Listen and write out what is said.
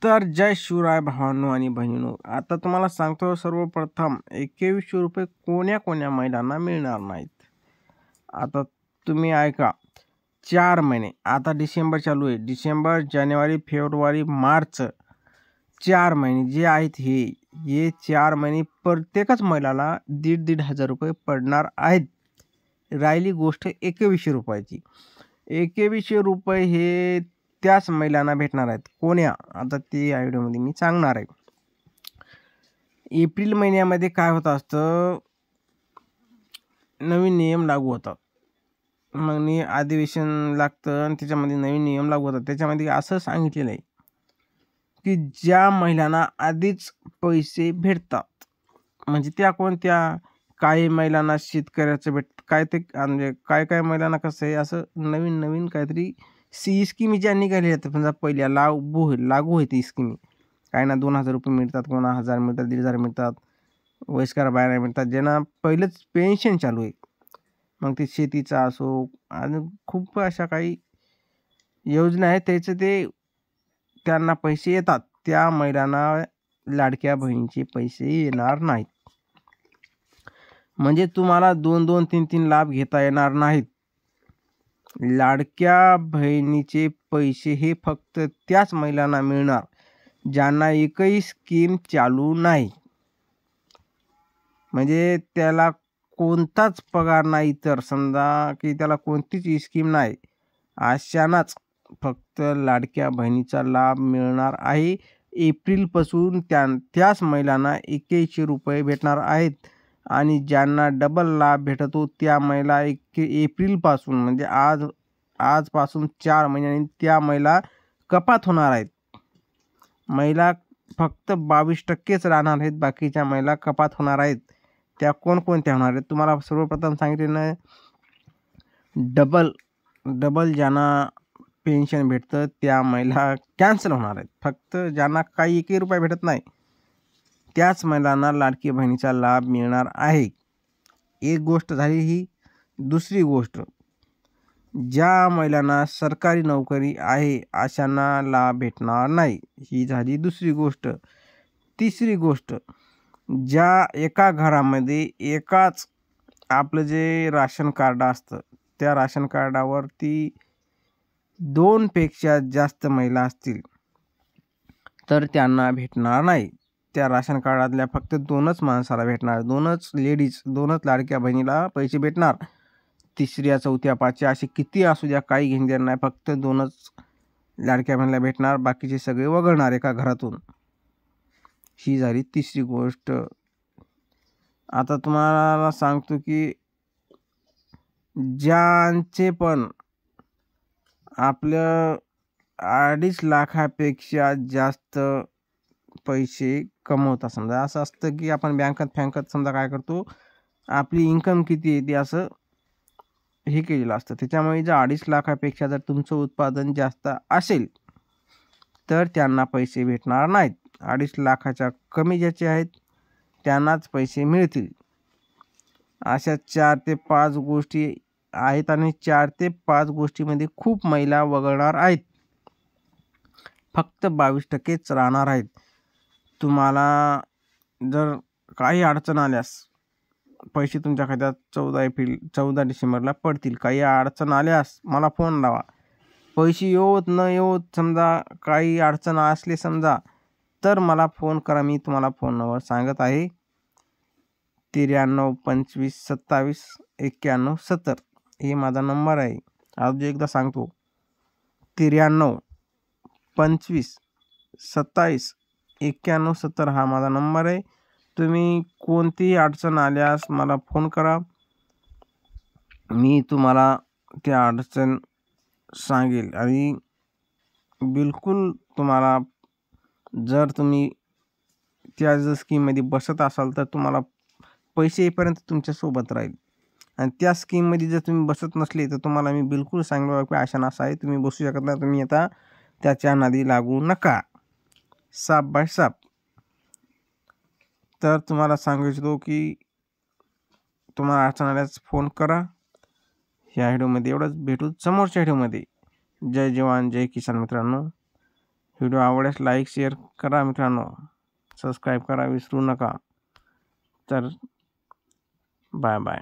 तर जय शिवराय भावांनो आणि बहिणींनो. आता तुम्हाला सांगतो सर्वप्रथम ₹2100 कोण्या महिलांना मिळणार नाहीत. आता तुम्ही ऐका. 4 महिने आता डिसेंबर चालू आहे. डिसेंबर, जानेवारी, फेब्रुवारी, मार्च 4 महिने जे आहेत हे 4 महिने प्रत्येकच महिलाला ₹1,500 पडणार आहेत. राहिली गोष्ट ₹2100ची. ₹2100 हे त्याच महिलांना भेटणार आहेत. कोण्या? आता ते या व्हिडिओमध्ये मी सांगणार आहे. एप्रिल महिन्यामध्ये काय होत असतं, नवीन नियम लागू होतात. मग अधिवेशन लागतं आणि त्याच्यामध्ये नवीन नियम लागू होतात. त्याच्यामध्ये असं सांगितलेलं आहे की ज्या महिलांना आधीच पैसे भेटतात, म्हणजे त्या कोणत्या, काही महिलांना शेतकऱ्याचं काय ते, म्हणजे काय महिलांना कसं आहे, असं नवीन काहीतरी स्कीमी ज्या निघालेल्या आहेत, समजा पहिल्या लागू होती स्कीमी. काही ना ₹2000 मिळतात, कोणा 1000 मिळतात, 1500 मिळतात, वयस्कर बायांना मिळतात, ज्यांना पहिलंच पेन्शन चालू आहे. मग ते शेतीचा असो आणि खूप अशा काही योजना आहेत, त्याचं ते त्यांना पैसे येतात. त्या महिलांना लाडक्या बहिणीचे पैसे येणार नाहीत. म्हणजे तुम्हाला 2-2, 3-3 लाभ घेता येणार नाहीत. लाडक्या बहिणीचे पैसे हे फक्त त्याच महिलांना मिळणार ज्यांना एकही स्कीम चालू नाही. म्हणजे त्याला कोणताच पगार नाही, तर समजा की त्याला कोणतीच स्कीम नाही, अशांनाच फक्त लाडक्या बहिणीचा लाभ मिळणार आहे. एप्रिलपासून त्याच महिलांना ₹2100 भेटणार आहेत. आणि ज्यांना डबल लाभ भेटतो त्या महिला एप्रिलपासून, म्हणजे आजपासून 4 महिन्यांनी त्या महिला कपात होणार आहेत. महिला फक्त 22%च राहणार आहेत, बाकीच्या महिला कपात होणार आहेत. त्या कोणकोणत्या होणार आहेत तुम्हाला सर्वप्रथम सांगितलेलं. डबल ज्यांना पेन्शन भेटतं त्या महिला कॅन्सल होणार आहेत. फक्त ज्यांना काही ₹1 भेटत नाही त्याच महिलांना लाडकी बहिणीचा लाभ मिळणार आहे. एक गोष्ट झाली ही. दुसरी गोष्ट, ज्या महिलांना सरकारी नोकरी आहे अशांना लाभ भेटणार नाही. ही झाली दुसरी गोष्ट. तिसरी गोष्ट, ज्या एका घरामध्ये एकाच आपलं जे राशन कार्ड असतं, त्या राशन कार्डावरती 2 पेक्षा जास्त महिला असतील तर त्यांना भेटणार नाही. त्या राशन कार्डातल्या फक्त 2च माणसाला भेटणार, 2च लेडीज, 2च लाडक्या बहिणीला पैसे भेटणार. तिसऱ्या, चौथ्या, पाचव्या असे किती असू द्या, काही घेणं देणं नाही, फक्त 2च लाडक्या बहिणीला भेटणार, बाकीचे सगळे वगळणार एका घरातून. ही झाली तिसरी गोष्ट. आता तुम्हाला सांगतो की ज्यांचे पण आपलं 2.5 लाखापेक्षा जास्त पैसे कमवतात, समजा असं असतं की आपण बँकात समजा काय करतो, आपली इन्कम किती आहे ते असं हे केलेलं असतं. त्याच्यामुळे जर 2.5 लाखापेक्षा जर तुमचं उत्पादन जास्त असेल तर त्यांना पैसे भेटणार नाहीत. 2.5 लाखाच्या कमी ज्याचे आहेत त्यांनाच पैसे मिळतील. अशा 4 ते 5 गोष्टी आहेत आणि 4 ते 5 गोष्टीमध्ये खूप महिला वगळणार आहेत. फक्त 22%च राहणार आहेत. तुम्हाला जर काही अडचण आल्यास पैसे तुमच्या खात्यात 14 डिसेंबरला पडतील. काही अडचण आल्यास मला फोन लावा. पैसे येवोत न येवोत, समजा काही अडचण असली समजा, तर मला फोन करा. मी तुम्हाला फोन नंबर सांगत आहे. 93 25 27 91 70 हे माझा नंबर आहे. अजून एकदा सांगतो. 93 25 27 91 70 हा माझा नंबर आहे. तुम्ही कोणतीही अडचण आल्यास मला फोन करा. मी तुम्हाला त्या अडचण सांगेल आणि बिलकुल तुम्हाला, जर तुम्ही त्या जर स्कीममध्ये बसत असाल तर तुम्हाला पैसे येईपर्यंत तुमच्यासोबत राहील. आणि त्या स्कीममध्ये जर तुम्ही बसत नसले तर तुम्हाला मी बिलकुल सांगणार की अशा नसा आहे, तुम्ही बसू शकत नाही, तुम्ही आता त्याच्या नादी लागू नका. साफ बाय साफ. तर तुम्हाला सांगू इच्छितो की तुम्हाला अडचण आल्यास फोन करा. ह्या व्हिडिओमध्ये एवढंच. भेटू समोरच्या व्हिडिओमध्ये. जय जवान जय किसान मित्रांनो. व्हिडिओ आवडल्यास लाईक शेअर करा मित्रांनो, सबस्क्राईब करा विसरू नका. तर बाय बाय.